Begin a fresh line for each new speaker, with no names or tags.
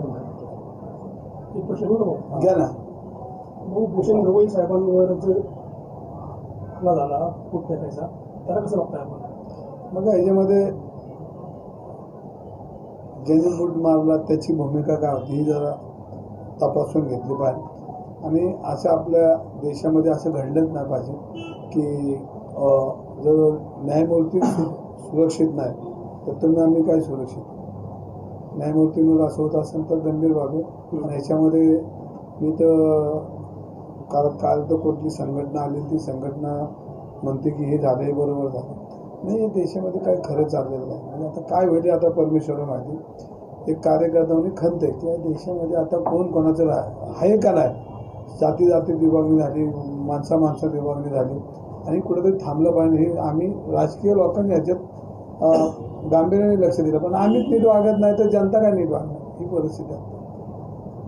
एक प्रश्न बघा
घ्या ना.
भाऊ भूषण गवई साहेबांवरच हल्ला झाला फूट फेकायचा त्याला कसं बघताय आपण?
मग ह्याच्यामध्ये ज्याने बूट मारला त्याची भूमिका काय होती ही जरा तपासून घेतली पाहिजे. आणि असं आपल्या देशामध्ये असं घडलंच नाही पाहिजे की जर न्यायमूर्ती सुरक्षित नाही तर तुम्ही आम्ही काय सुरक्षित. न्यायमूर्तींवर असं होत असेल तर गंभीर बाब आहे. आणि ह्याच्यामध्ये मी तर काल तर कुठली संघटना आली ती संघटना म्हणते की हे झालं हे बरोबर झालं नाही. देशामध्ये काय खरं चाललेलं नाही. म्हणजे आता काय होईल आता परमेश्वर माहिती. एक कार्यकर्ता म्हणून खंत आहे की या देशामध्ये आता कोण कोणाचं आहे का नाही. जाती जातीत विभागणी झाली, माणसात विभागणी झाली आणि कुठेतरी थांबलं पाहिजे. हे आम्ही राजकीय लोकांनी ह्याच्यात गांभीर्याने लक्ष दिलं पण आम्हीच नीट वागत नाही तर जनता काय नीट वागणार ही परिस्थिती आहे.